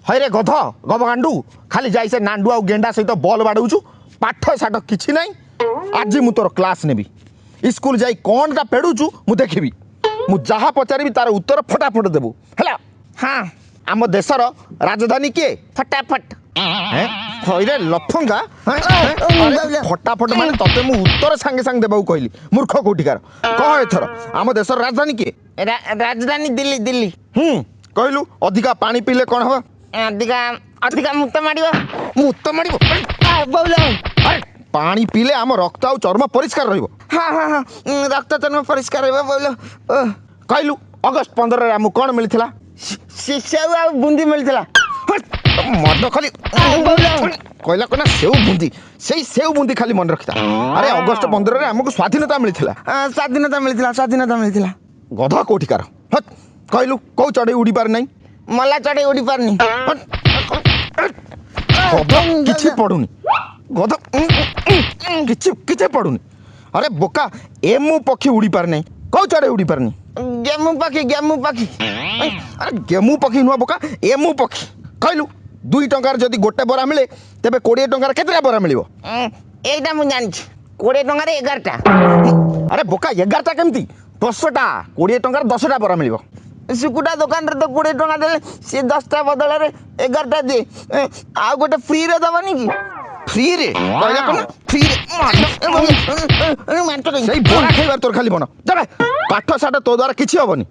ହଇରେ ଗଧ ଗବଗାଣ୍ଡୁ ଖାଲି ଯାଇ ସେ ନାଣ୍ଡୁ ଆଉ ଗେଣ୍ଡା ସହିତ ବଲ୍ ବାଡ଼ଉଛୁ ପାଠ ସାଠ କିଛି ନାହିଁ। ଆଜି ମୁଁ ତୋର କ୍ଲାସ୍ ନେବି। ସ୍କୁଲ ଯାଇ କ'ଣଟା ପେଡ଼ୁଛୁ ମୁଁ ଦେଖିବି। ମୁଁ ଯାହା ପଚାରିବି ତାର ଉତ୍ତର ଫଟାଫଟ ଦେବୁ ହେଲା। ହଁ ଆମ ଦେଶର ରାଜଧାନୀ କିଏ? ଫଟାଫଟ ହଇରେ ଲଫଙ୍ଗା ଫଟାଫଟ ମାନେ ତତେ ମୁଁ ଉତ୍ତର ସାଙ୍ଗେ ସାଙ୍ଗେ ଦେବାକୁ କହିଲି ମୂର୍ଖ କୋଉଠିକାର। କହ ଏଥର ଆମ ଦେଶର ରାଜଧାନୀ କିଏ? ରାଜଧାନୀ ଦିଲ୍ଲୀ ଦିଲ୍ଲୀ। କହିଲୁ ଅଧିକା ପାଣି ପିଇଲେ କ'ଣ ହବ? ଅଧିକା ଅଧିକା ମୁତ ମାଡ଼ିବ। ମୁତ ମାଡ଼ିବ? ଆରେ ପାଣି ପିଇଲେ ଆମ ରକ୍ତ ଆଉ ଚର୍ମ ପରିଷ୍କାର ରହିବ। ହଁ ହଁ ହଁ ରକ୍ତ ଚର୍ମ ପରିଷ୍କାର ରହିବ ବୋଇଲ। କହିଲୁ ଅଗଷ୍ଟ 15ରେ ଆମକୁ କ'ଣ ମିଳିଥିଲା? ସେଉ ଆଉ ବୁନ୍ଦି ମିଳିଥିଲା। ମଦ ଖାଲି କହିଲା କନା ସେଉ ବୁନ୍ଦି, ସେଇ ସେଉ ବୁନ୍ଦି ଖାଲି ମନେ ରଖିଥା। ଆରେ ଅଗଷ୍ଟ 15ରେ ଆମକୁ ସ୍ୱାଧୀନତା ମିଳିଥିଲା। ସ୍ୱାଧୀନତା ମିଳିଥିଲା ସ୍ୱାଧୀନତା ମିଳିଥିଲା। ଗଧ କୋଉଠିକାର? କହିଲୁ କୋଉ ଚଢ଼େଇ ଉଡ଼ି ପାରେ ନାହିଁ? ମଲା ଚଢ଼େଇ ଉଡ଼ି ପାରୁନି। ଗଧ କିଛି ପଡୁନି। ଗଧ କିଛି କିଛି ପଡୁନି। ଆରେ ବୋକା ଏମୁ ପକ୍ଷୀ ଉଡ଼ି ପାରେ ନାହିଁ। କୋଉ ଚଢ଼େଇ ଉଡ଼ି ପାରୁନି? ଗେମୁ ପାଖି ଗେମୁ ପାଖି। ଆରେ ଗେମୁ ପକ୍ଷୀ ନୁହଁ ବୋକା, ଏମୁ ପକ୍ଷୀ। କହିଲୁ 2 ଟଙ୍କାରେ ଯଦି ଗୋଟେ ବରା ମିଳେ ତେବେ 20 ଟଙ୍କାରେ କେତେଟା ବରା ମିଳିବ? ଏଇଟା ମୁଁ ଜାଣିଛି 20 ଟଙ୍କାରେ 11ଟା। ଆରେ ବୋକା 11ଟା କେମିତି? 10ଟା। 20 ଟଙ୍କାରେ 10ଟା ବରା ମିଳିବ। ସୁକୁଟା ଦୋକାନରେ ତ 20 ଟଙ୍କା ଦେଲେ ସିଏ 10ଟା ବଦଳରେ 11ଟା ଦିଏ। ଆଉ ଗୋଟେ ଫ୍ରିରେ ଦେବନି କି? ଫ୍ରିରେ? କହିଲା କଣ ଫ୍ରିରେ? ସେଇ ବରା ଖାଇବାର ତୋର ଖାଲି ମନ। ପାଠ ସାଠ ତୋ ଦ୍ୱାରା କିଛି ହବନି।